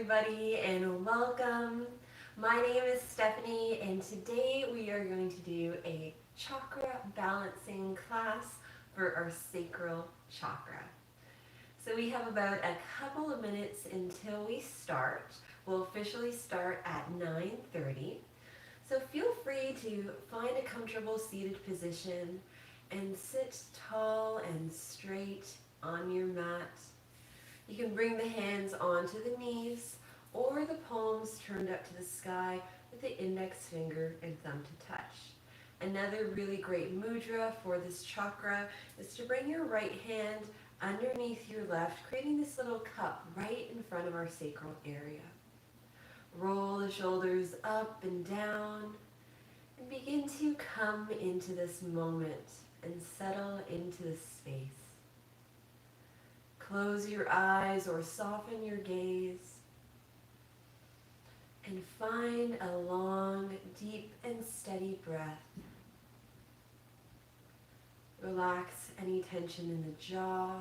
everybody, and welcome. My name is Stephanie, and today we are going to do a chakra balancing class for our sacral chakra. So we have about a couple of minutes until we start. We'll officially start at 9:30. So feel free to find a comfortable seated position and sit tall and straight on your mat. You can bring the hands onto the knees or the palms turned up to the sky with the index finger and thumb to touch. Another really great mudra for this chakra is to bring your right hand underneath your left, creating this little cup right in front of our sacral area. Roll the shoulders up and down and begin to come into this moment and settle into this space. Close your eyes or soften your gaze and find a long, deep, and steady breath. Relax any tension in the jaw,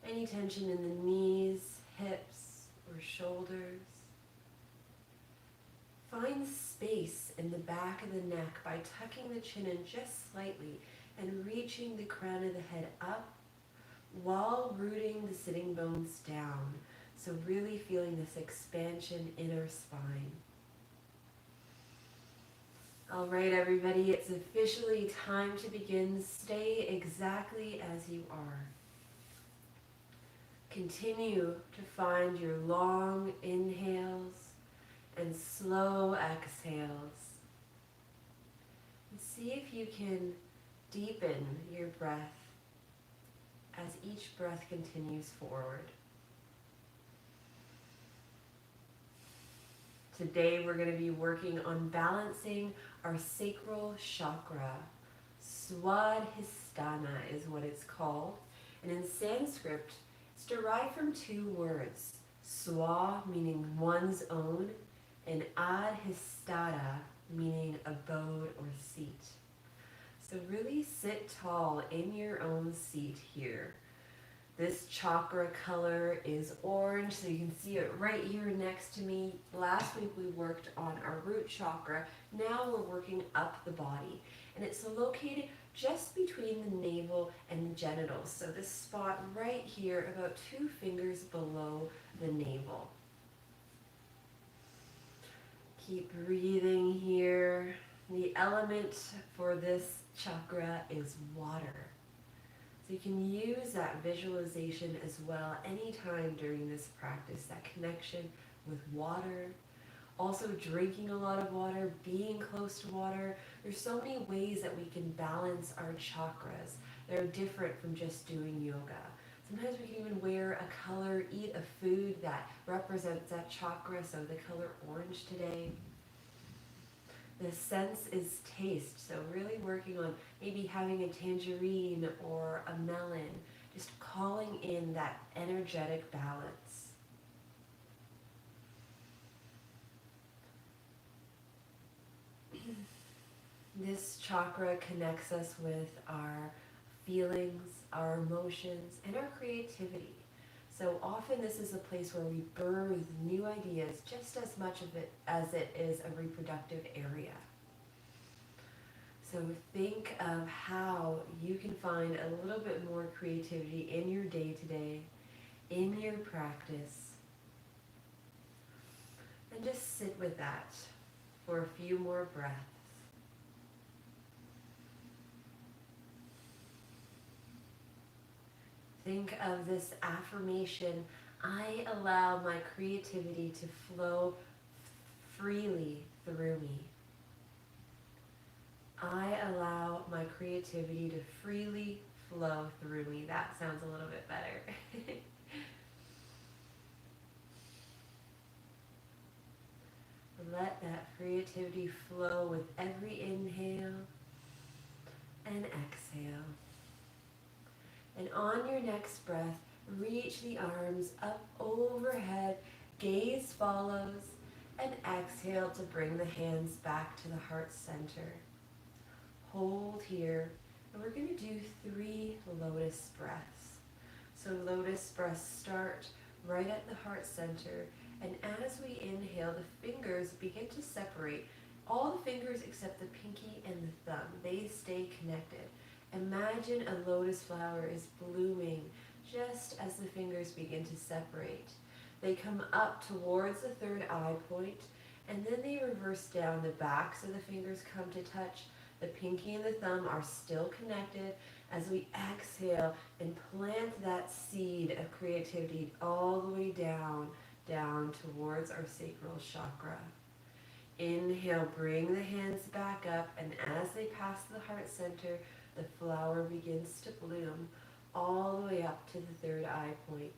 any tension in the knees, hips, or shoulders. Find space in the back of the neck by tucking the chin in just slightly and reaching the crown of the head up while rooting the sitting bones down. So really feeling this expansion in our spine. All right, everybody, it's officially time to begin. Stay exactly as you are. Continue to find your long inhales and slow exhales. And see if you can deepen your breath as each breath continues forward. Today we're going to be working on balancing our sacral chakra. Svadhisthana is what it's called. And in Sanskrit, it's derived from two words. Swa, meaning one's own, and adhisthana, meaning abode or seat. So really sit tall in your own seat here. This chakra color is orange, so you can see it right here next to me. Last week we worked on our root chakra. Now we're working up the body. And it's located just between the navel and the genitals. So this spot right here, about 2 fingers below the navel. Keep breathing here. The element for this chakra is water. So you can use that visualization as well anytime during this practice, that connection with water. Also drinking a lot of water, being close to water. There's so many ways that we can balance our chakras. They're different from just doing yoga. Sometimes we can even wear a color, eat a food that represents that chakra, so the color orange today. The sense is taste, so really working on maybe having a tangerine or a melon, just calling in that energetic balance. This chakra connects us with our feelings, our emotions, and our creativity. So often this is a place where we birth new ideas just as much of it as it is a reproductive area. So think of how you can find a little bit more creativity in your day-to-day, in your practice. And just sit with that for a few more breaths. Think of this affirmation: I allow my creativity to flow freely through me. I allow my creativity to freely flow through me. That sounds a little bit better. Let that creativity flow with every inhale and exhale. And on your next breath, reach the arms up overhead, gaze follows, and exhale to bring the hands back to the heart center. Hold here, and we're going to do 3 lotus breaths. So lotus breaths start right at the heart center. And as we inhale, the fingers begin to separate. All the fingers except the pinky and the thumb, they stay connected. Imagine a lotus flower is blooming just as the fingers begin to separate. They come up towards the third eye point, and then they reverse down. The backs of the fingers come to touch. The pinky and the thumb are still connected as we exhale and plant that seed of creativity all the way down towards our sacral chakra. Inhale, bring the hands back up, and as they pass the heart center, the flower begins to bloom all the way up to the third eye point.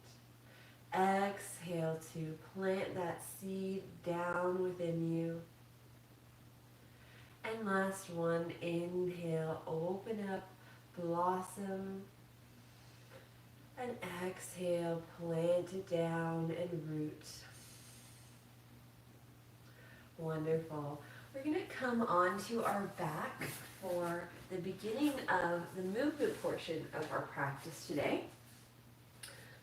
Exhale to plant that seed down within you. And last one, inhale, open up, blossom. And exhale, plant it down and root. Wonderful. We're going to come onto our back for the beginning of the movement portion of our practice today.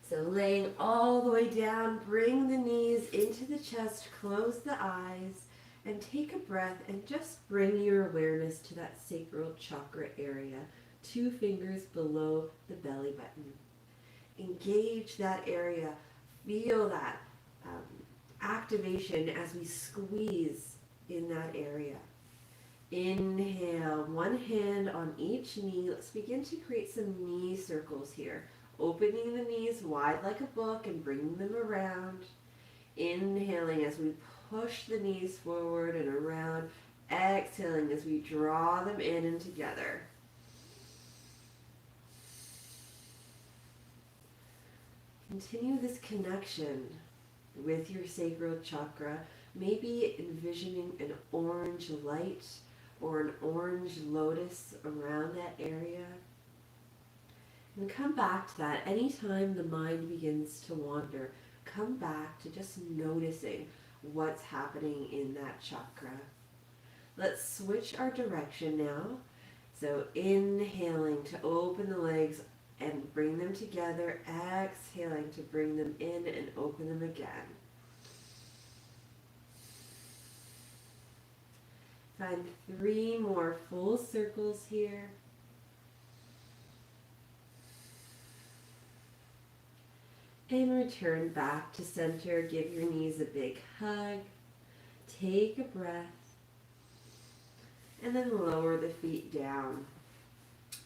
So laying all the way down, bring the knees into the chest, close the eyes, and take a breath and just bring your awareness to that sacral chakra area, 2 fingers below the belly button. Engage that area, feel that activation as we squeeze in that area. Inhale, one hand on each knee. Let's begin to create some knee circles here. Opening the knees wide like a book and bringing them around. Inhaling as we push the knees forward and around. Exhaling as we draw them in and together. Continue this connection with your sacral chakra, maybe envisioning an orange light or an orange lotus around that area. And come back to that anytime the mind begins to wander. Come back to just noticing what's happening in that chakra. Let's switch our direction now. So inhaling to open the legs and bring them together. Exhaling to bring them in and open them again. Find 3 more full circles here. And return back to center. Give your knees a big hug. Take a breath. And then lower the feet down.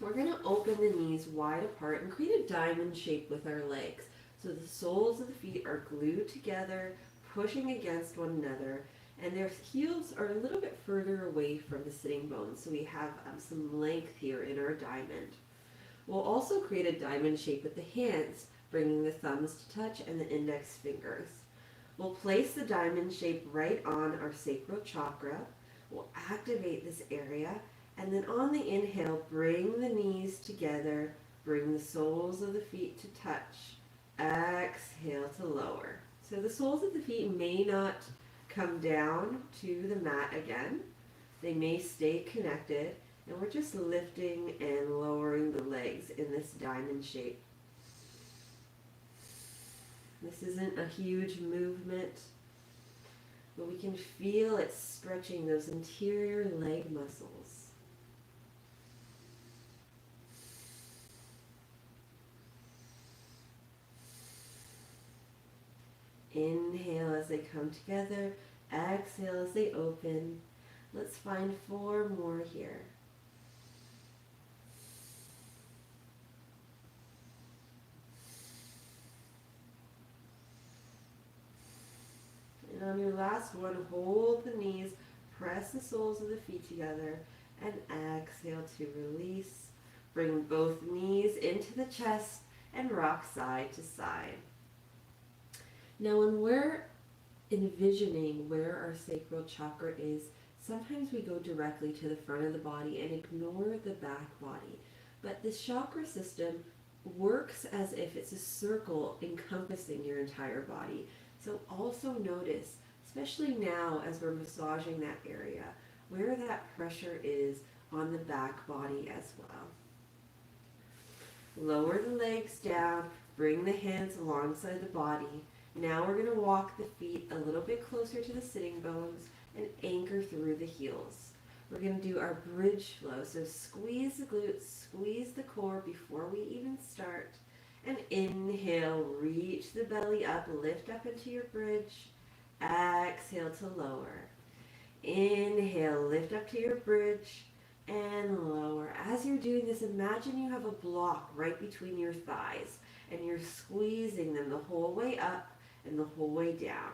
We're going to open the knees wide apart and create a diamond shape with our legs. So the soles of the feet are glued together, pushing against one another, and their heels are a little bit further away from the sitting bones. So we have some length here in our diamond. We'll also create a diamond shape with the hands, bringing the thumbs to touch and the index fingers. We'll place the diamond shape right on our sacral chakra. We'll activate this area. And then on the inhale, bring the knees together, bring the soles of the feet to touch. Exhale to lower. So the soles of the feet may not come down to the mat again. They may stay connected, and we're just lifting and lowering the legs in this diamond shape. This isn't a huge movement, but we can feel it stretching those interior leg muscles. Inhale as they come together. Exhale as they open. Let's find 4 more here. And on your last one, hold the knees, press the soles of the feet together, and exhale to release. Bring both knees into the chest and rock side to side. Now when we're envisioning where our sacral chakra is, sometimes we go directly to the front of the body and ignore the back body. But this chakra system works as if it's a circle encompassing your entire body. So also notice, especially now as we're massaging that area, where that pressure is on the back body as well. Lower the legs down, Bring the hands alongside the body. Now we're going to walk the feet a little bit closer to the sitting bones and anchor through the heels. We're going to do our bridge flow. So squeeze the glutes, squeeze the core before we even start. And inhale, reach the belly up, lift up into your bridge. Exhale to lower. Inhale, lift up to your bridge and lower. As you're doing this, imagine you have a block right between your thighs and you're squeezing them the whole way up and the whole way down.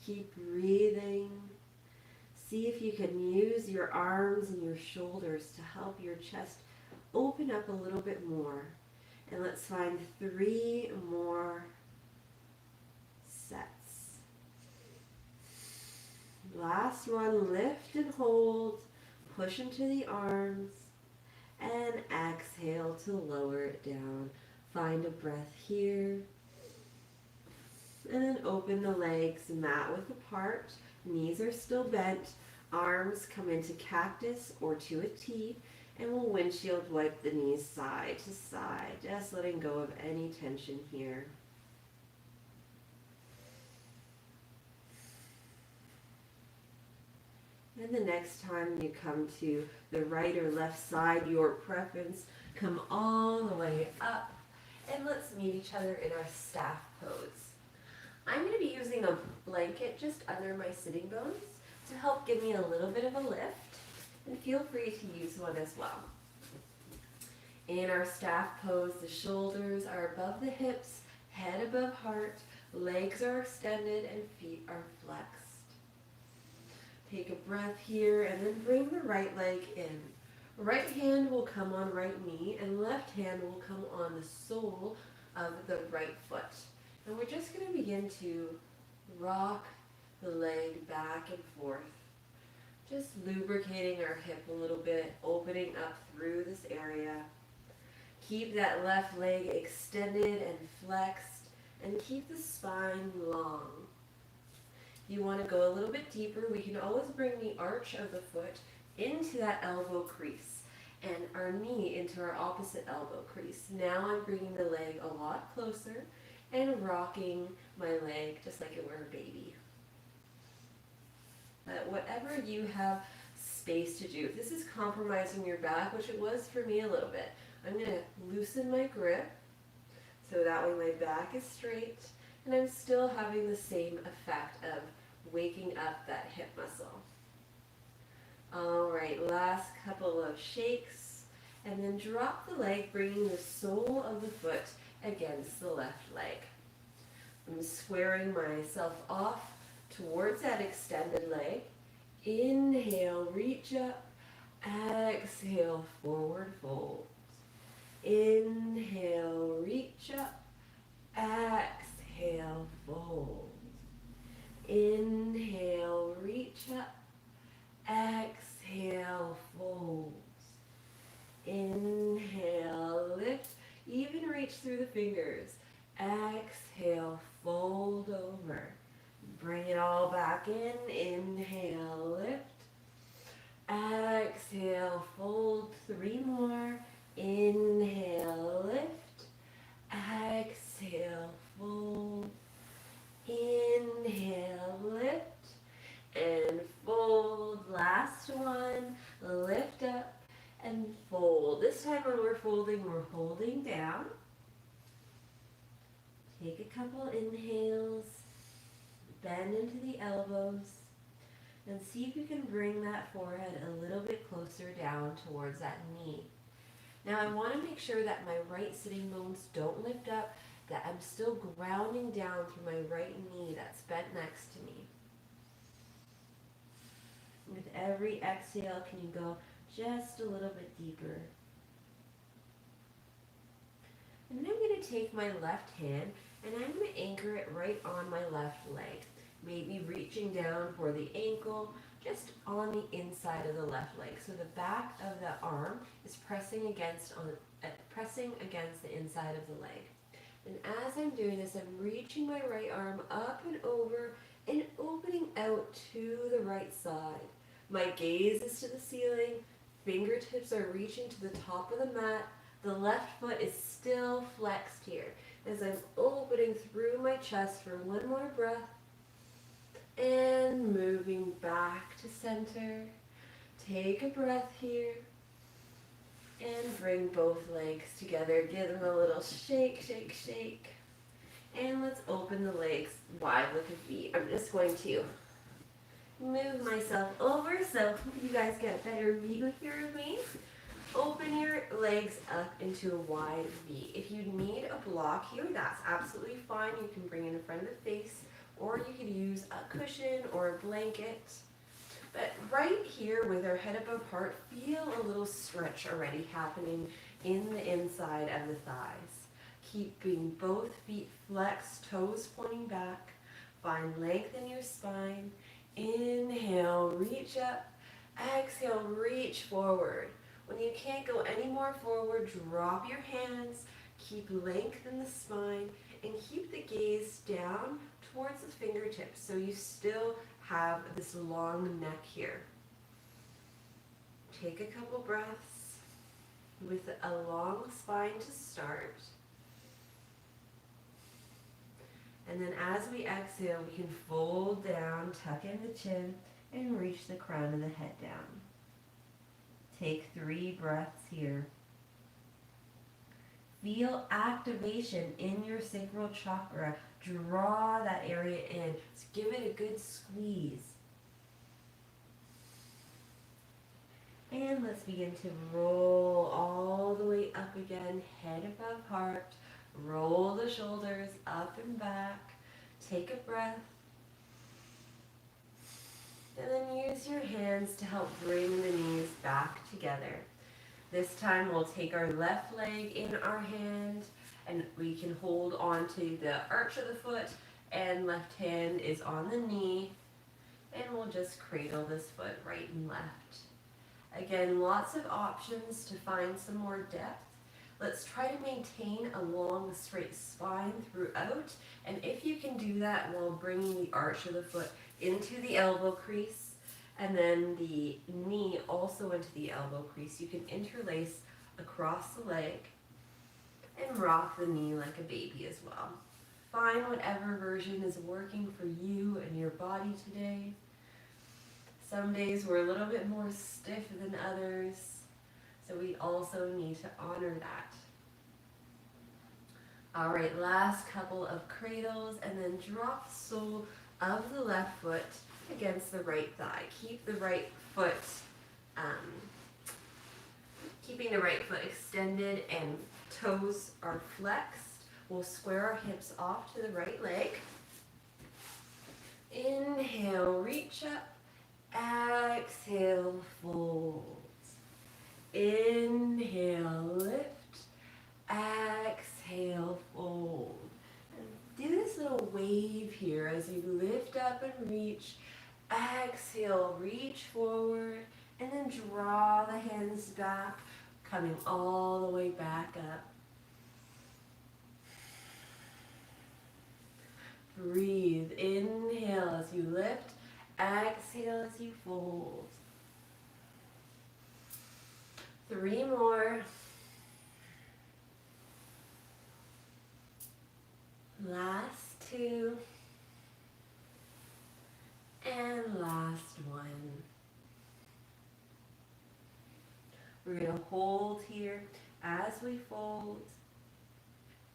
Keep breathing. See if you can use your arms and your shoulders to help your chest open up a little bit more. And let's find 3 more sets. Last one, lift and hold, push into the arms, and exhale to lower it down. Find a breath here. And then open the legs, mat width apart, knees are still bent, arms come into cactus or to a T, and we'll windshield wipe the knees side to side, just letting go of any tension here. And the next time you come to the right or left side, your preference, come all the way up, and let's meet each other in our staff pose. I'm going to be using a blanket just under my sitting bones to help give me a little bit of a lift, and feel free to use one as well. In our staff pose, the shoulders are above the hips, head above heart, legs are extended, and feet are flexed. Take a breath here, and then bring the right leg in. Right hand will come on right knee, and left hand will come on the sole of the right foot. And we're just going to begin to rock the leg back and forth. Just lubricating our hip a little bit, opening up through this area. Keep that left leg extended and flexed, and keep the spine long. If you want to go a little bit deeper, we can always bring the arch of the foot into that elbow crease and our knee into our opposite elbow crease. Now I'm bringing the leg a lot closer and rocking my leg just like it were a baby. But whatever you have space to do, if this is compromising your back, which it was for me a little bit, I'm going to loosen my grip so that way my back is straight and I'm still having the same effect of waking up that hip muscle. Alright, last couple of shakes, and then drop the leg, bringing the sole of the foot against the left leg. I'm squaring myself off towards that extended leg. Inhale, reach up. Exhale, forward fold. Inhale, reach up. Exhale, fold. Inhale, reach up. Exhale, fold. Inhale, lift. Even reach through the fingers. Exhale, fold over. Bring it all back in. Inhale, lift. Exhale, fold. 3 more. Inhale, lift. Exhale, fold. Inhale, lift. And fold. Last one. Lift up and fold. This time when we're folding, we're holding down. Take a couple inhales. Bend into the elbows. And see if you can bring that forehead a little bit closer down towards that knee. Now I want to make sure that my right sitting bones don't lift up, that I'm still grounding down through my right knee that's bent next to me. With every exhale, can you go just a little bit deeper? And then I'm going to take my left hand and I'm going to anchor it right on my left leg. Maybe reaching down for the ankle, just on the inside of the left leg. So the back of the arm is pressing against the inside of the leg. And as I'm doing this, I'm reaching my right arm up and over and opening out to the right side. My gaze is to the ceiling, Fingertips are reaching to the top of the mat. The left foot is still flexed here as I'm opening through my chest for one more breath and moving back to center. Take a breath here and bring both legs together. Give them a little shake, shake, shake. And let's open the legs wide with a V. I'm just going to move myself over so you guys get a better view here of me. Open your legs up into a wide V. If you need a block here, that's absolutely fine. You can bring it in front of the face, or you could use a cushion or a blanket. But right here with our head above heart, feel a little stretch already happening in the inside of the thighs. Keeping both feet flexed, toes pointing back. Find length in your spine. Inhale, reach up. Exhale, reach forward. When you can't go any more forward, drop your hands. Keep length in the spine and keep the gaze down towards the fingertips so you still have this long neck here. Take a couple breaths with a long spine to start. And then as we exhale, we can fold down, tuck in the chin, and reach the crown of the head down. Take 3 breaths here. Feel activation in your sacral chakra. Draw that area in. So give it a good squeeze. And let's begin to roll all the way up again, head above heart. Roll the shoulders up and back. Take a breath. And then use your hands to help bring the knees back together. This time we'll take our left leg in our hand and we can hold on to the arch of the foot and left hand is on the knee. And we'll just cradle this foot right and left. Again, lots of options to find some more depth. Let's try to maintain a long straight spine throughout. And if you can do that while bringing the arch of the foot into the elbow crease and then the knee also into the elbow crease, you can interlace across the leg and rock the knee like a baby as well. Find whatever version is working for you and your body today. Some days we're a little bit more stiff than others, so we also need to honor that. All right, last couple of cradles, and then drop the sole of the left foot against the right thigh. Keep the right foot, keeping the right foot extended and toes are flexed. We'll square our hips off to the right leg. Inhale, reach up. Exhale, fold. Inhale, lift. Exhale, fold. And do this little wave here as you lift up and reach. Exhale, reach forward. And then draw the hands back, coming all the way back up. Breathe. Inhale as you lift. Exhale as you fold. 3 more. Last 2. And last 1. We're going to hold here as we fold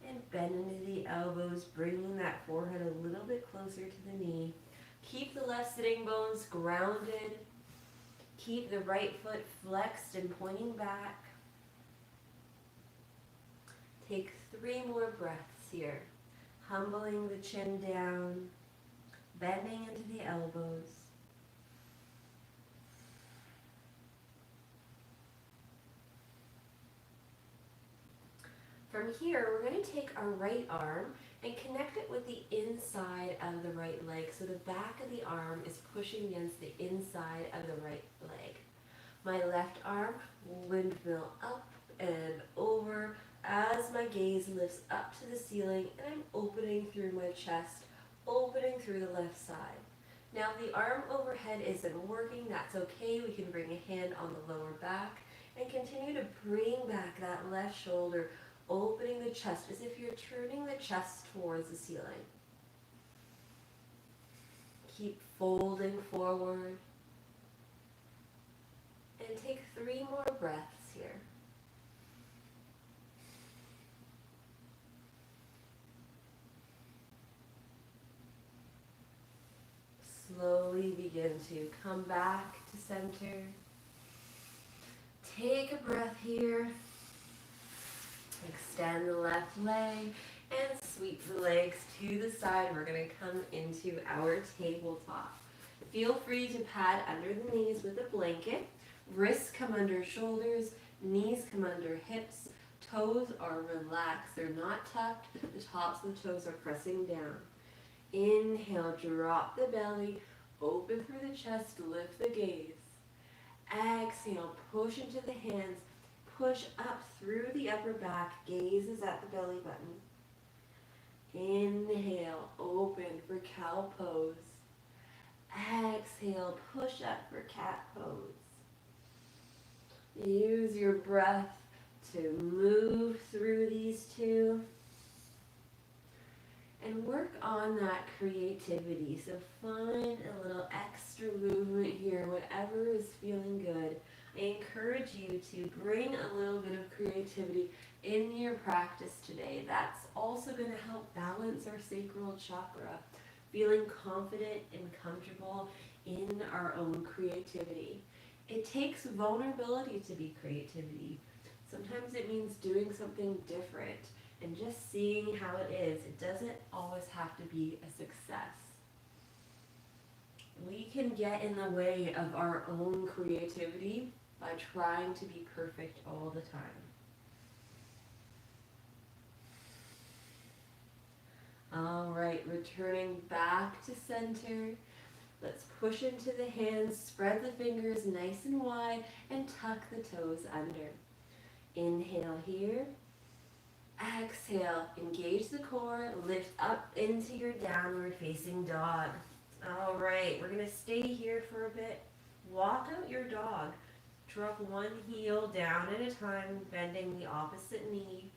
and bend into the elbows, bringing that forehead a little bit closer to the knee. Keep the left sitting bones grounded. Keep the right foot flexed and pointing back. Take 3 more breaths here. Humbling the chin down, bending into the elbows. From here, we're going to take our right arm and connect it with the inside of the right leg. So the back of the arm is pushing against the inside of the right leg. My left arm will windmill up and over as my gaze lifts up to the ceiling and I'm opening through my chest, opening through the left side. Now if the arm overhead isn't working, that's okay. We can bring a hand on the lower back and continue to bring back that left shoulder, opening the chest as if you're turning the chest towards the ceiling. Keep folding forward. And take 3 more breaths here. Slowly begin to come back to center. Take a breath here. Extend the left leg and sweep the legs to the side. We're going to come into our tabletop. Feel free to pad under the knees with a blanket. Wrists come under shoulders, knees come under hips. Toes are relaxed. They're not tucked. The tops of the toes are pressing down. Inhale, drop the belly, open through the chest, lift the gaze. Exhale, push into the hands, push up through the upper back, gaze is at the belly button. Inhale, open for cow pose. Exhale, push up for cat pose. Use your breath to move through these two. And work on that creativity. So find a little extra movement here, whatever is feeling good. I encourage you to bring a little bit of creativity in your practice today. That's also going to help balance our sacral chakra, feeling confident and comfortable in our own creativity. It takes vulnerability to be creativity. Sometimes it means doing something different and just seeing how it is. It doesn't always have to be a success. We can get in the way of our own creativity by trying to be perfect all the time. All right, returning back to center. Let's push into the hands, spread the fingers nice and wide, and tuck the toes under. Inhale here. Exhale, engage the core, lift up into your downward facing dog. All right, we're gonna stay here for a bit. Walk out your dog. Drop one heel down at a time, bending the opposite knee.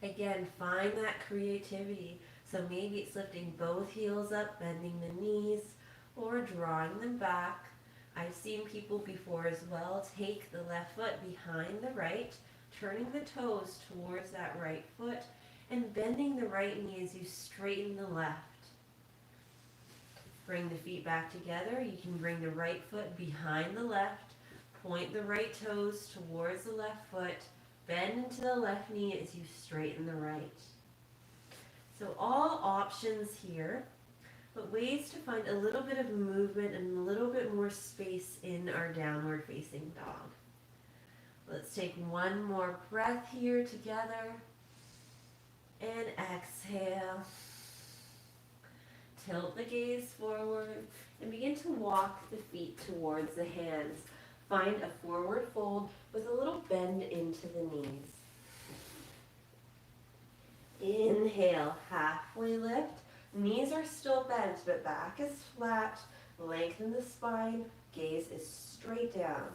Again, find that creativity. So maybe it's lifting both heels up, bending the knees, or drawing them back. I've seen people before as well take the left foot behind the right, turning the toes towards that right foot, and bending the right knee as you straighten the left. Bring the feet back together. You can bring the right foot behind the left, point the right toes towards the left foot, bend into the left knee as you straighten the right. So all options here, but ways to find a little bit of movement and a little bit more space in our downward facing dog. Let's take one more breath here together. And exhale. Tilt the gaze forward and begin to walk the feet towards the hands. Find a forward fold with a little bend into the knees. Inhale, halfway lift. Knees are still bent, but back is flat. Lengthen the spine. Gaze is straight down.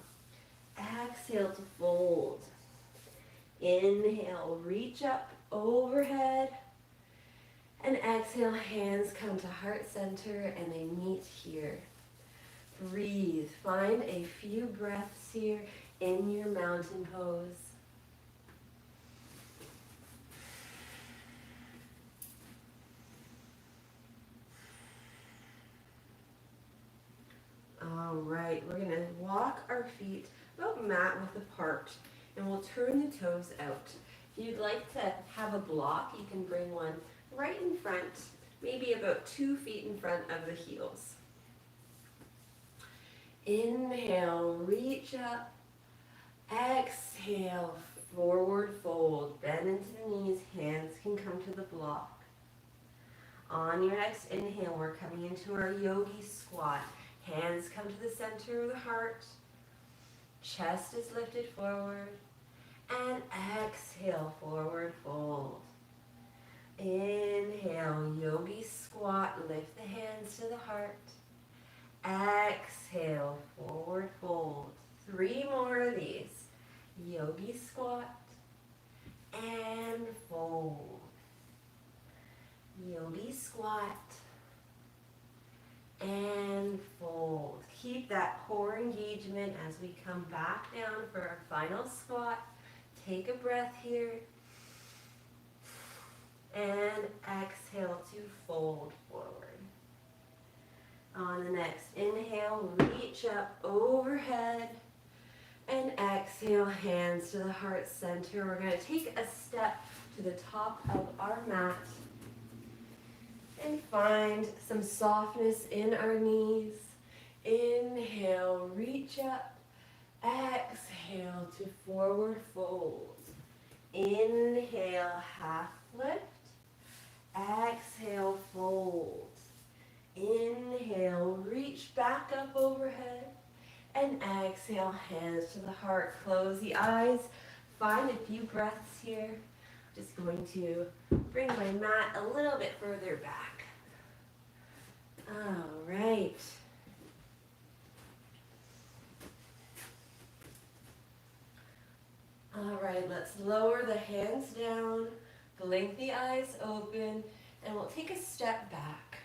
Exhale to fold. Inhale, reach up overhead. And exhale, hands come to heart center and they meet here. Breathe. Find a few breaths here in your mountain pose. All right, we're going to walk our feet about mat width apart and we'll turn the toes out. If you'd like to have a block, you can bring one right in front, maybe about 2 feet in front of the heels. Inhale, reach up. Exhale, forward fold. Bend into the knees, hands can come to the block. On your next inhale, we're coming into our Yogi Squat. Hands come to the center of the heart. Chest is lifted forward. And exhale, forward fold. Inhale, Yogi Squat. Lift the hands to Yogi Squat, and fold. Yogi Squat, and fold. Keep that core engagement as we come back down for our final squat. Take a breath here. And exhale to fold forward. On the next inhale, reach up overhead. And exhale, hands to the heart center. We're going to take a step to the top of our mat. And find some softness in our knees. Inhale, reach up. Exhale to forward fold. Inhale, half lift. Exhale, fold. Inhale, reach back up overhead. And exhale, hands to the heart. Close the eyes. Find a few breaths here. Just going to bring my mat a little bit further back. All right. All right, let's lower the hands down, blink the eyes open, and we'll take a step back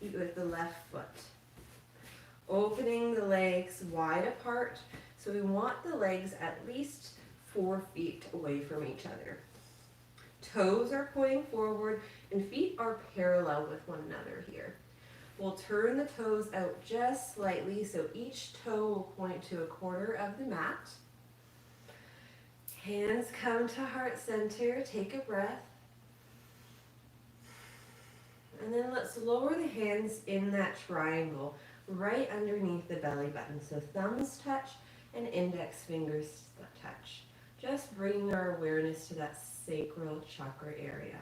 with the left foot. Opening the legs wide apart, so we want the legs at least 4 feet away from each other. Toes are pointing forward and feet are parallel with one another here. We'll turn the toes out just slightly so each toe will point to a quarter of the mat. Hands come to heart center, take a breath. And then let's lower the hands in that triangle right underneath the belly button. So thumbs touch and index fingers touch. Just bringing our awareness to that sacral chakra area.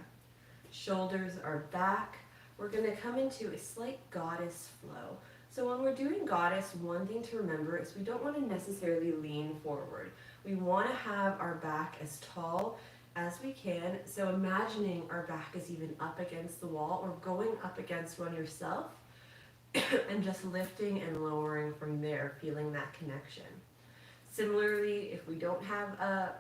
Shoulders are back. We're going to come into a slight goddess flow. So when we're doing goddess, one thing to remember is we don't want to necessarily lean forward. We want to have our back as tall as we can. So imagining our back is even up against the wall or going up against one yourself and just lifting and lowering from there, feeling that connection. Similarly, if we don't have a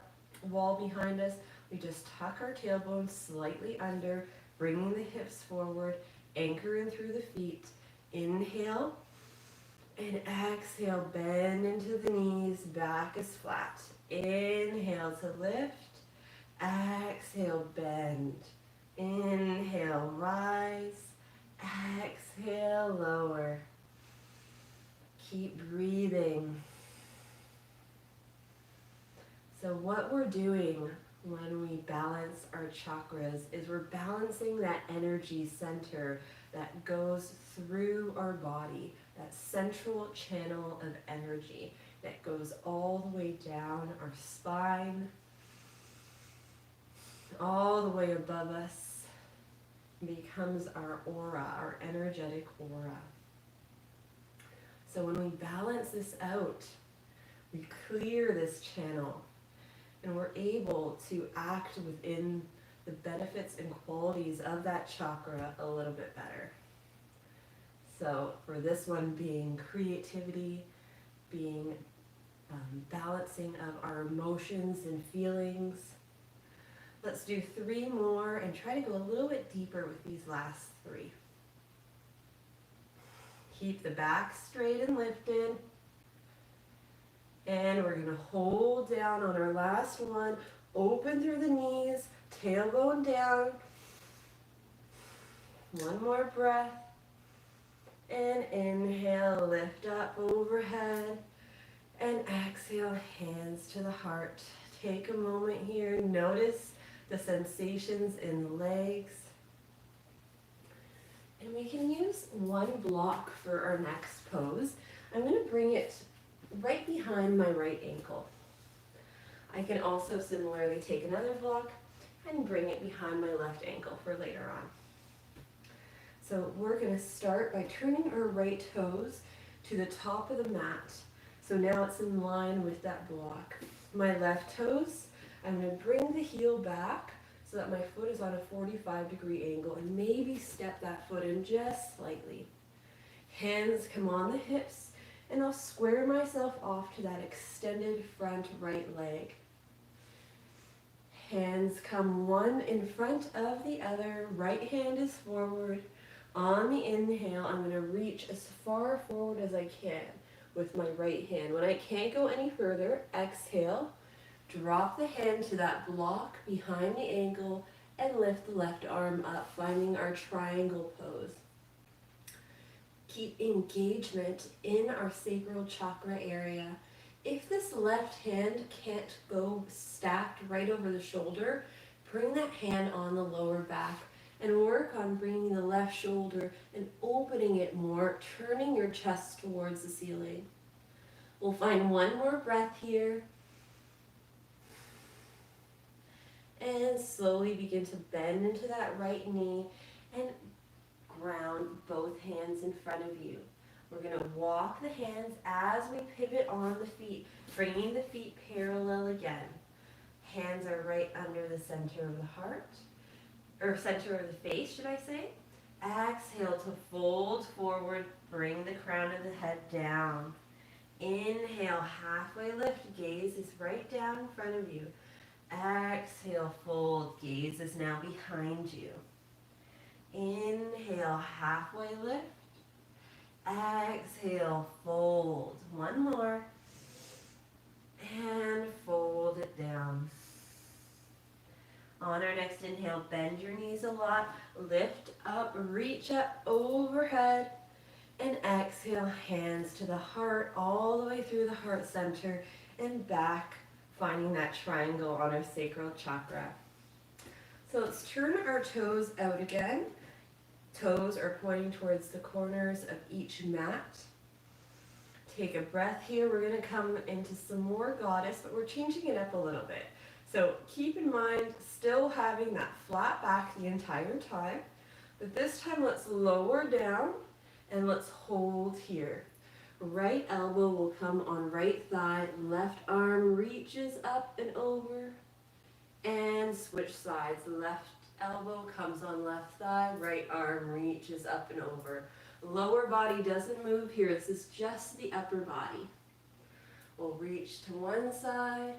wall behind us, we just tuck our tailbone slightly under, bringing the hips forward, anchoring through the feet. Inhale and exhale, bend into the knees, back is flat. Inhale to lift, exhale, bend. Inhale, rise, exhale, lower. Keep breathing. So what we're doing when we balance our chakras is we're balancing that energy center that goes through our body, that central channel of energy that goes all the way down our spine, all the way above us, becomes our aura, our energetic aura. So when we balance this out, we clear this channel and we're able to act within the benefits and qualities of that chakra a little bit better. So for this one being creativity, being balancing of our emotions and feelings. Let's do 3 more and try to go a little bit deeper with these last 3. Keep the back straight and lifted. And we're going to hold down on our last one. Open through the knees, tailbone down. One more breath. And inhale, lift up overhead. And exhale, hands to the heart. Take a moment here. Notice the sensations in the legs. And we can use one block for our next pose. I'm going to bring it right behind my right ankle. I can also similarly take another block and bring it behind my left ankle for later on. So we're going to start by turning our right toes to the top of the mat. So now it's in line with that block. My left toes, I'm going to bring the heel back so that my foot is on a 45-degree angle and maybe step that foot in just slightly. Hands come on the hips and I'll square myself off to that extended front right leg. hands come one in front of the other. Right hand is forward. On the inhale, I'm going to reach as far forward as I can with my right hand. When I can't go any further, exhale. Drop the hand to that block behind the ankle and lift the left arm up, finding our triangle pose. Keep engagement in our sacral chakra area. If this left hand can't go stacked right over the shoulder, bring that hand on the lower back and work on bringing the left shoulder and opening it more, turning your chest towards the ceiling. We'll find one more breath here. And slowly begin to bend into that right knee and ground both hands in front of you. We're going to walk the hands as we pivot on the feet, bringing the feet parallel again. Hands are right under the center of the heart, or center of the face, should I say. Exhale to fold forward, bring the crown of the head down. Inhale, halfway lift, gaze is right down in front of you. Exhale, fold, gaze is now behind you. Inhale, halfway lift. Exhale, fold. One more. And fold it down. On our next inhale, bend your knees a lot. Lift up, reach up overhead. And exhale, hands to the heart, all the way through the heart center and back, finding that triangle on our sacral chakra. So let's turn our toes out again. Toes are pointing towards the corners of each mat. Take a breath here. We're going to come into some more goddess, but we're changing it up a little bit. So keep in mind, still having that flat back the entire time, but this time let's lower down and let's hold here. Right elbow will come on right thigh, left arm reaches up and over, and switch sides. Left elbow comes on left thigh, right arm reaches up and over. Lower body doesn't move here, this is just the upper body. We'll reach to one side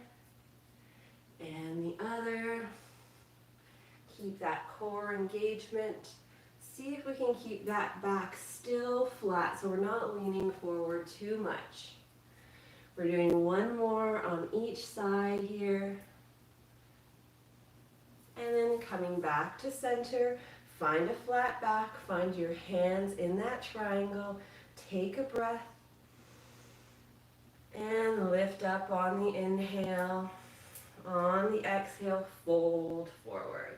and the other. Keep that core engagement. See if we can keep that back still flat so we're not leaning forward too much. We're doing one more on each side here. And then coming back to center, find a flat back, find your hands in that triangle, take a breath, and lift up on the inhale. On the exhale, fold forward.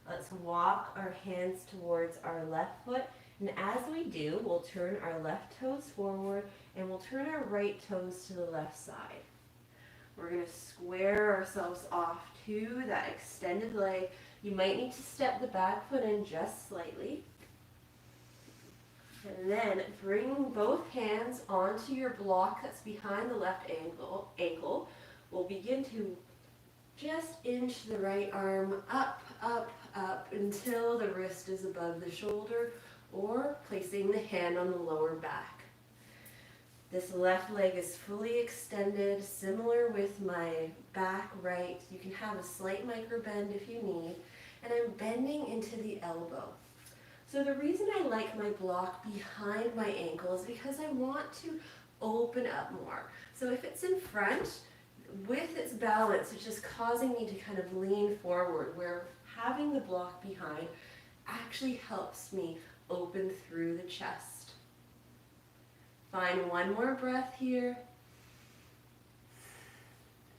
Let's walk our hands towards our left foot, and as we do, we'll turn our left toes forward and we'll turn our right toes to the left side. We're going to square ourselves off to that extended leg. You might need to step the back foot in just slightly. And then bring both hands onto your block that's behind the left ankle. We'll begin to just inch the right arm up, up, up until the wrist is above the shoulder, or placing the hand on the lower back. This left leg is fully extended, similar with my back right. You can have a slight micro bend if you need, and I'm bending into the elbow. So the reason I like my block behind my ankle is because I want to open up more. So if it's in front, with its balance, it's just causing me to kind of lean forward, where having the block behind actually helps me open through the chest. Find one more breath here.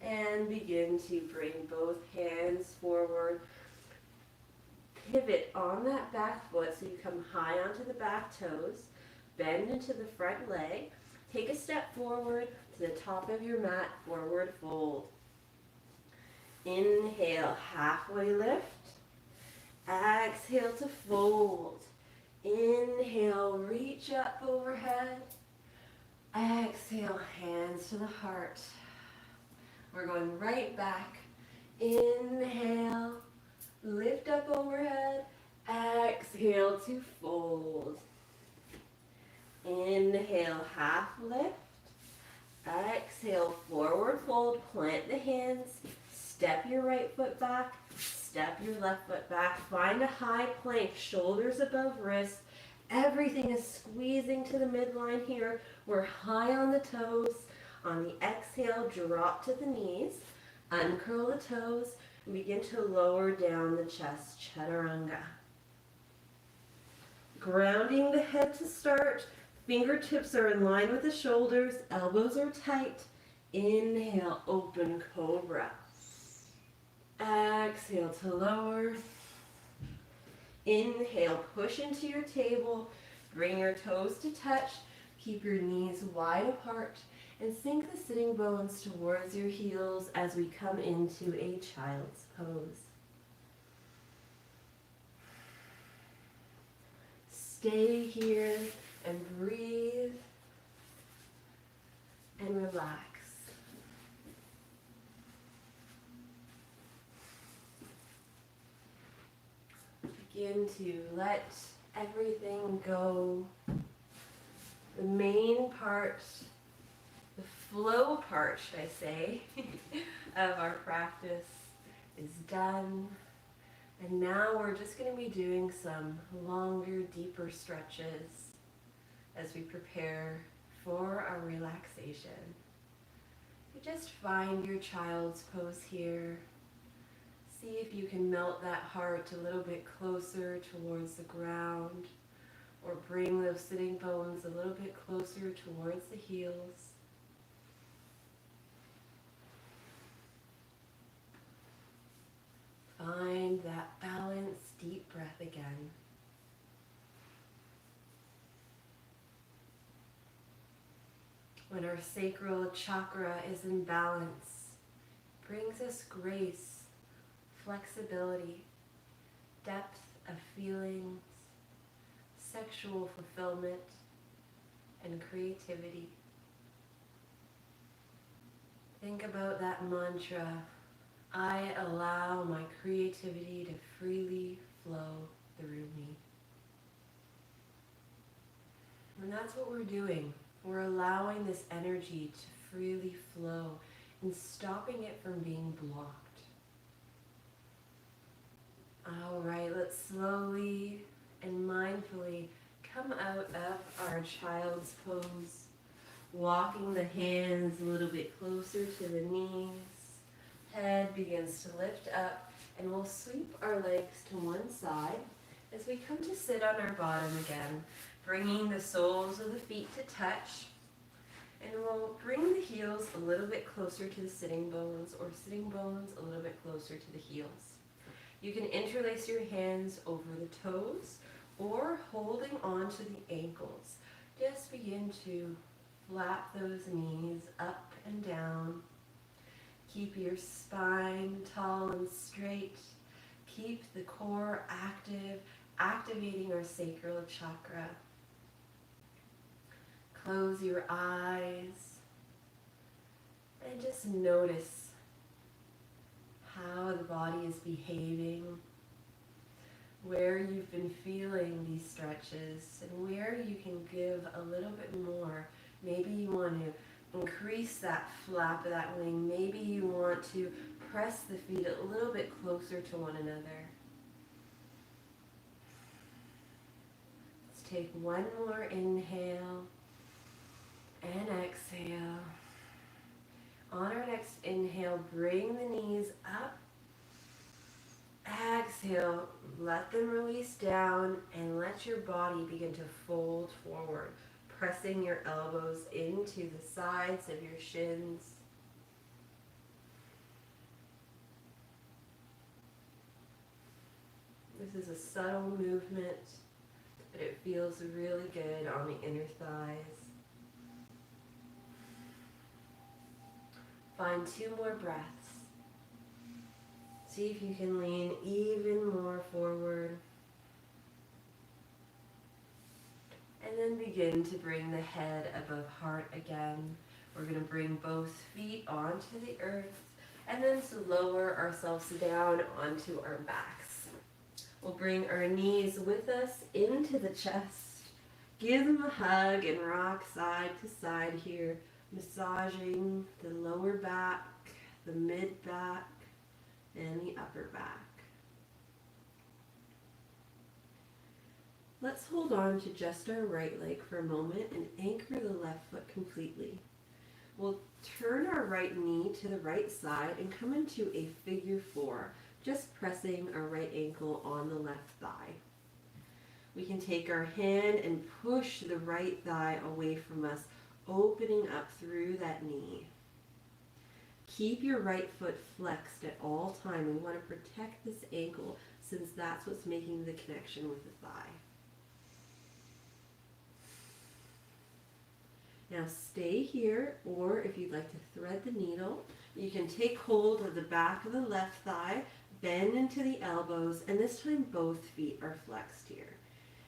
And begin to bring both hands forward. Pivot on that back foot so you come high onto the back toes. Bend into the front leg. Take a step forward to the top of your mat, forward fold. Inhale, halfway lift. Exhale to fold. Inhale, reach up overhead. Exhale, hands to the heart. We're going right back. Inhale, lift up overhead. Exhale to fold. Inhale, half lift. Exhale, forward fold. Plant the hands. Step your right foot back, step your left foot back. Find a high plank, shoulders above wrists. Everything is squeezing to the midline here. We're high on the toes. On the exhale, drop to the knees. Uncurl the toes and begin to lower down the chest, Chaturanga. Grounding the head to start. Fingertips are in line with the shoulders. Elbows are tight. Inhale, open cobra. Exhale to lower. Inhale, push into your table. Bring your toes to touch. Keep your knees wide apart. And sink the sitting bones towards your heels as we come into a child's pose. Stay here and breathe and relax. Begin to let everything go. The main part, the flow part, should I say, of our practice is done. And now we're just going to be doing some longer, deeper stretches as we prepare for our relaxation. You just find your child's pose here. See if you can melt that heart a little bit closer towards the ground, or bring those sitting bones a little bit closer towards the heels. Find that balanced, deep breath again. When our sacral chakra is in balance, it brings us grace, flexibility, depth of feelings, sexual fulfillment, and creativity. Think about that mantra, I allow my creativity to freely flow through me. And that's what we're doing. We're allowing this energy to freely flow and stopping it from being blocked. All right, let's slowly and mindfully come out of our child's pose, walking the hands a little bit closer to the knees. Head begins to lift up, and we'll sweep our legs to one side as we come to sit on our bottom again, bringing the soles of the feet to touch. And we'll bring the heels a little bit closer to the sitting bones, or sitting bones a little bit closer to the heels. You can interlace your hands over the toes or holding on to the ankles. Just begin to flap those knees up and down. Keep your spine tall and straight. Keep the core active, activating our sacral chakra. Close your eyes and just notice how the body is behaving, where you've been feeling these stretches, and where you can give a little bit more. Maybe you want to increase that flap of that wing. Maybe you want to press the feet a little bit closer to one another. Let's take one more inhale and exhale. On our next inhale, bring the knees up. Exhale, let them release down and let your body begin to fold forward, pressing your elbows into the sides of your shins. This is a subtle movement, but it feels really good on the inner thighs. Find 2 more breaths. See if you can lean even more forward. And then begin to bring the head above heart again. We're going to bring both feet onto the earth and then to lower ourselves down onto our backs. We'll bring our knees with us into the chest. Give them a hug and rock side to side here, massaging the lower back, the mid back, and the upper back. Let's hold on to just our right leg for a moment and anchor the left foot completely. We'll turn our right knee to the right side and come into a figure four, just pressing our right ankle on the left thigh. We can take our hand and push the right thigh away from us, opening up through that knee. Keep your right foot flexed at all time. We want to protect this ankle since that's what's making the connection with the thigh. Now stay here, or if you'd like to thread the needle, you can take hold of the back of the left thigh, bend into the elbows, and this time both feet are flexed here.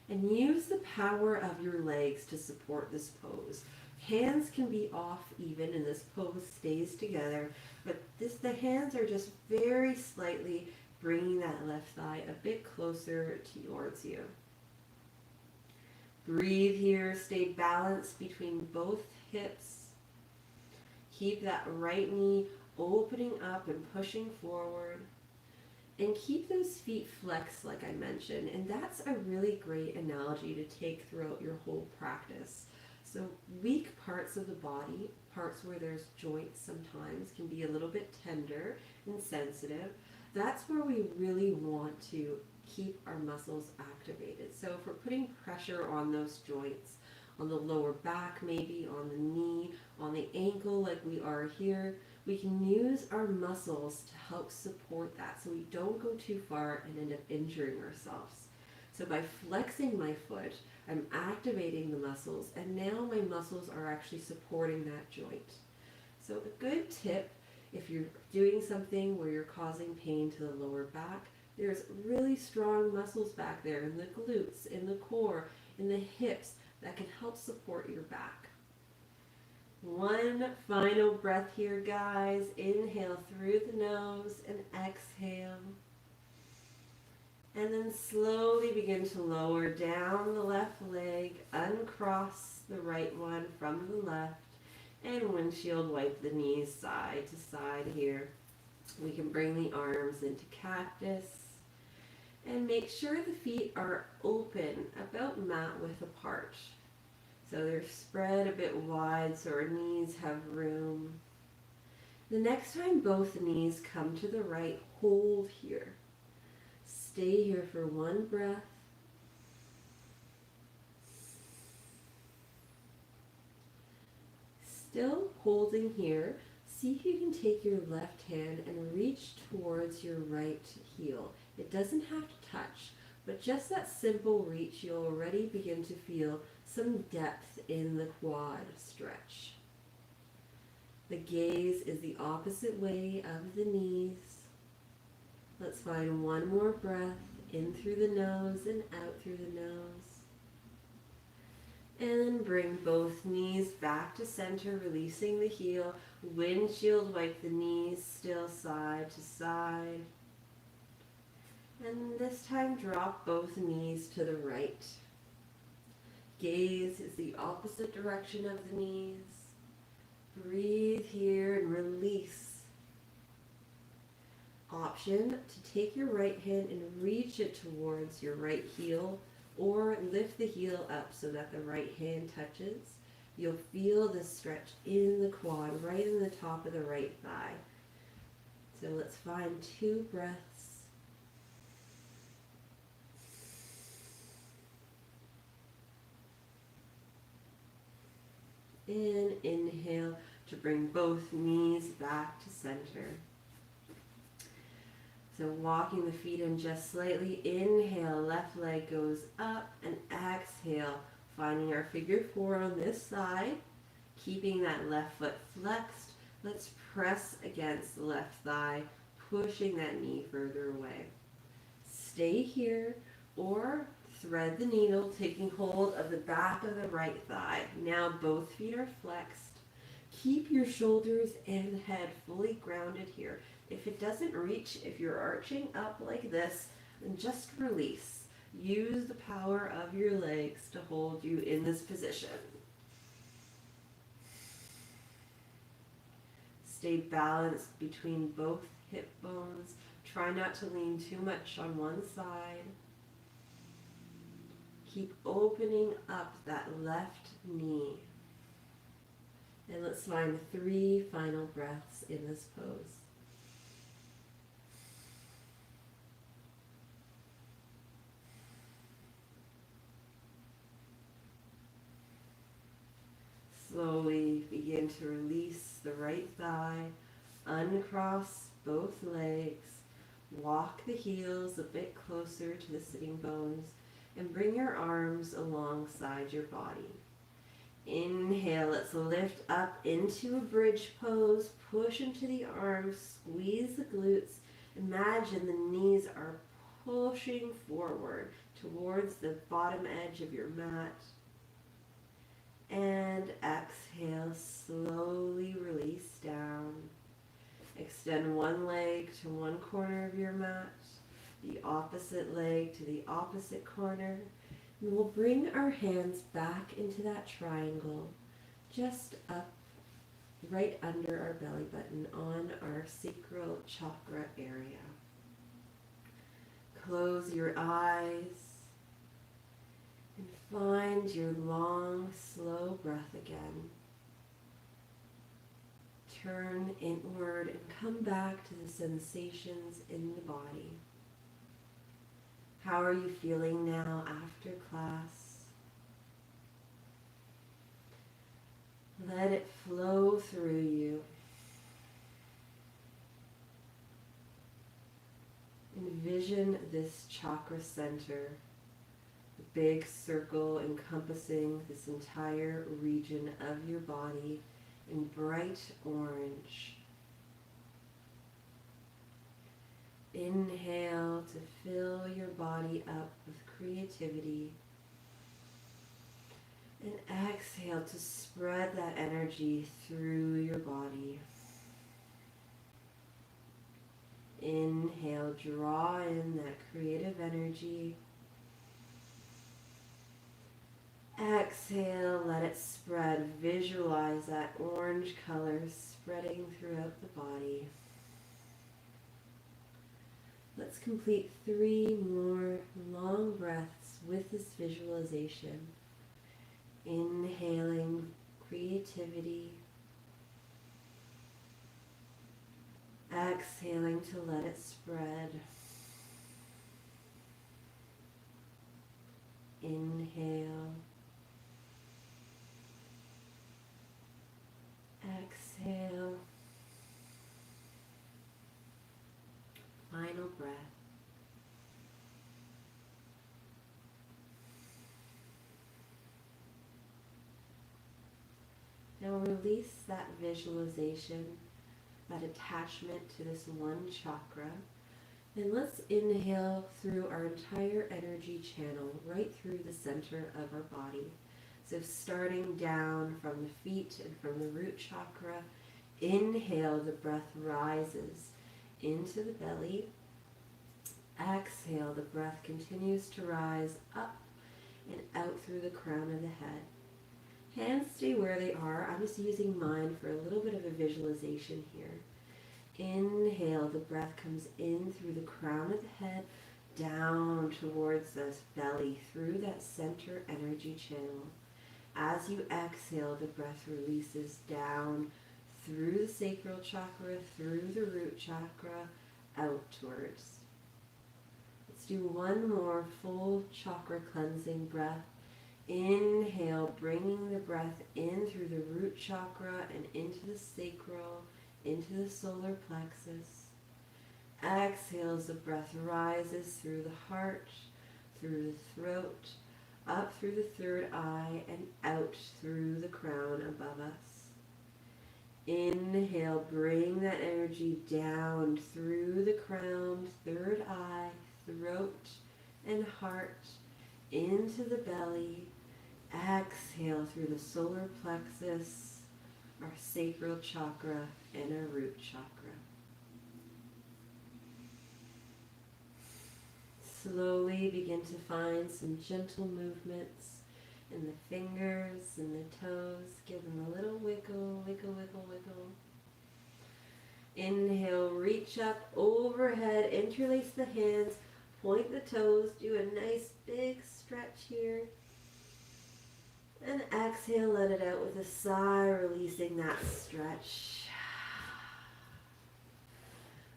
And use the power of your legs to support this pose. Hands can be off even and this pose stays together, but the hands are just very slightly bringing that left thigh a bit closer towards you. Breathe here, stay balanced between both hips. Keep that right knee opening up and pushing forward. And keep those feet flexed like I mentioned. And that's a really great analogy to take throughout your whole practice. So weak parts of the body, parts where there's joints sometimes, can be a little bit tender and sensitive. That's where we really want to keep our muscles activated. So if we're putting pressure on those joints, on the lower back maybe, on the knee, on the ankle like we are here, we can use our muscles to help support that so we don't go too far and end up injuring ourselves. So by flexing my foot, I'm activating the muscles, and now my muscles are actually supporting that joint. So a good tip, if you're doing something where you're causing pain to the lower back, there's really strong muscles back there in the glutes, in the core, in the hips that can help support your back. One final breath here, guys. Inhale through the nose and exhale. And then slowly begin to lower down the left leg, uncross the right one from the left, and windshield wipe the knees side to side here. We can bring the arms into cactus and make sure the feet are open, about mat width apart. So they're spread a bit wide so our knees have room. The next time both knees come to the right, hold here. Stay here for one breath. Still holding here, see if you can take your left hand and reach towards your right heel. It doesn't have to touch, but just that simple reach, you'll already begin to feel some depth in the quad stretch. The gaze is the opposite way of the knees. Let's find one more breath, in through the nose and out through the nose. And bring both knees back to center, releasing the heel. Windshield wipe the knees, still side to side. And this time drop both knees to the right. Gaze is the opposite direction of the knees. Breathe here and release. Option to take your right hand and reach it towards your right heel, or lift the heel up so that the right hand touches. You'll feel the stretch in the quad, right in the top of the right thigh. So let's find 2 breaths. And inhale to bring both knees back to center. So walking the feet in just slightly. Inhale, left leg goes up, and exhale, finding our figure 4 on this side, keeping that left foot flexed. Let's press against the left thigh, pushing that knee further away. Stay here, or thread the needle, taking hold of the back of the right thigh. Now both feet are flexed. Keep your shoulders and head fully grounded here. If it doesn't reach, if you're arching up like this, then just release. Use the power of your legs to hold you in this position. Stay balanced between both hip bones. Try not to lean too much on one side. Keep opening up that left knee. And let's find 3 final breaths in this pose. Slowly begin to release the right thigh, uncross both legs, walk the heels a bit closer to the sitting bones, and bring your arms alongside your body. Inhale, let's lift up into a bridge pose, push into the arms, squeeze the glutes. Imagine the knees are pushing forward towards the bottom edge of your mat. And exhale, slowly release down. Extend one leg to one corner of your mat, the opposite leg to the opposite corner. And we'll bring our hands back into that triangle, just up right under our belly button on our sacral chakra area. Close your eyes. And find your long, slow breath again. Turn inward and come back to the sensations in the body. How are you feeling now after class? Let it flow through you. Envision this chakra center, a big circle encompassing this entire region of your body in bright orange. Inhale to fill your body up with creativity. And exhale to spread that energy through your body. Inhale, draw in that creative energy. Exhale, let it spread. Visualize that orange color spreading throughout the body. Let's complete 3 more long breaths with this visualization. Inhaling creativity. Exhaling to let it spread. Inhale. Exhale. Final breath. Now release that visualization, that attachment to this one chakra. And let's inhale through our entire energy channel, right through the center of our body. So starting down from the feet and from the root chakra, inhale, the breath rises into the belly. Exhale, the breath continues to rise up and out through the crown of the head. Hands stay where they are. I'm just using mine for a little bit of a visualization here. Inhale, the breath comes in through the crown of the head, down towards the belly, through that center energy channel. As you exhale, the breath releases down through the sacral chakra, through the root chakra, outwards. Let's do one more full chakra cleansing breath. Inhale, bringing the breath in through the root chakra and into the sacral, into the solar plexus. Exhale as the breath rises through the heart, through the throat, up through the third eye, and out through the crown above us. Inhale, bring that energy down through the crown, third eye, throat, and heart, into the belly. Exhale through the solar plexus, our sacral chakra, and our root chakra. Slowly begin to find some gentle movements in the fingers and the toes. Give them a little wiggle, wiggle, wiggle, wiggle. Inhale, reach up overhead, interlace the hands, point the toes, do a nice big stretch here. And exhale, let it out with a sigh, releasing that stretch.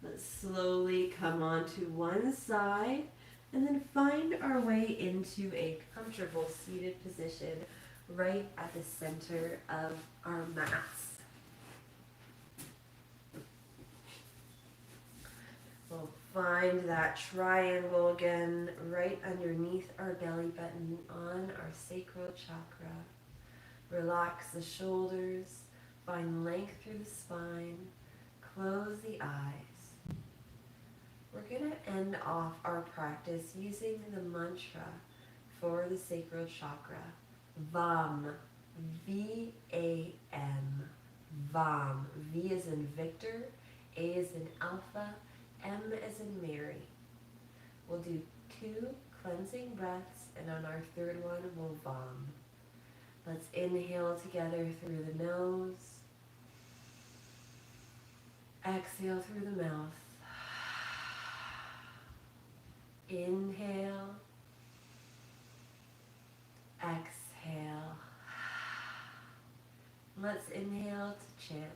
Let's slowly come onto one side and then find our way into a comfortable seated position right at the center of our mats. We'll find that triangle again right underneath our belly button on our sacral chakra. Relax the shoulders, find length through the spine, close the eyes. We're going to end off our practice using the mantra for the sacral chakra. VAM. V-A-M. VAM. V as in Victor, A as in Alpha, M as in Mary. We'll do 2 cleansing breaths, and on our third one, we'll VAM. Let's inhale together through the nose. Exhale through the mouth. Inhale. Exhale. Let's inhale to chant.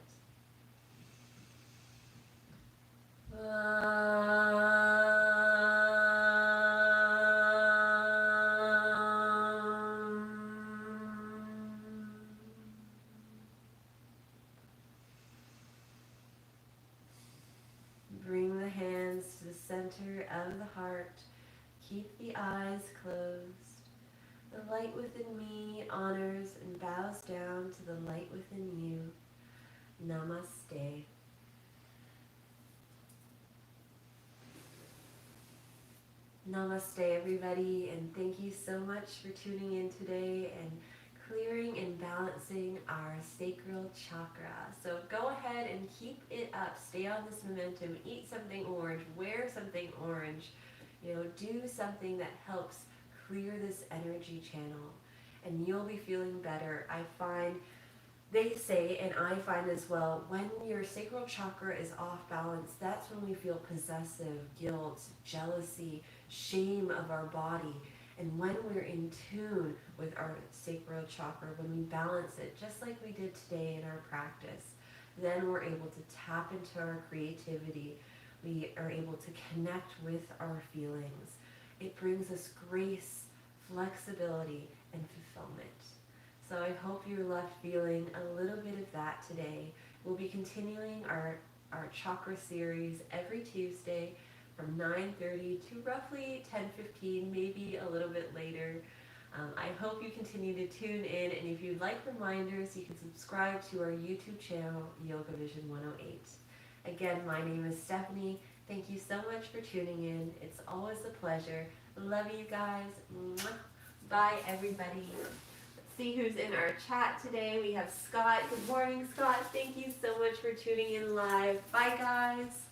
Bring the hands to the center of the heart. Keep the eyes closed. The light within me honors and bows down to the light within you. Namaste. Namaste, everybody, and thank you so much for tuning in today and clearing and balancing our sacral chakra. So go ahead and keep it up. Stay on this momentum. Eat something orange. Wear something orange. Do something that helps clear this energy channel, and you'll be feeling better. They say, and I find as well, when your sacral chakra is off balance, that's when we feel possessive, guilt, jealousy, shame of our body. And when we're in tune with our sacral chakra, when we balance it, just like we did today in our practice, then we're able to tap into our creativity. We are able to connect with our feelings. It brings us grace, flexibility, and fulfillment. So I hope you're left feeling a little bit of that today. We'll be continuing our chakra series every Tuesday from 9:30 to roughly 10:15, maybe a little bit later. I hope you continue to tune in, and if you'd like reminders, you can subscribe to our YouTube channel, YOGAVISION 108. Again, my name is Stephanie. Thank you so much for tuning in. It's always a pleasure. Love you guys. Mwah. Bye, everybody. Let's see who's in our chat today. We have Scott. Good morning, Scott. Thank you so much for tuning in live. Bye, guys.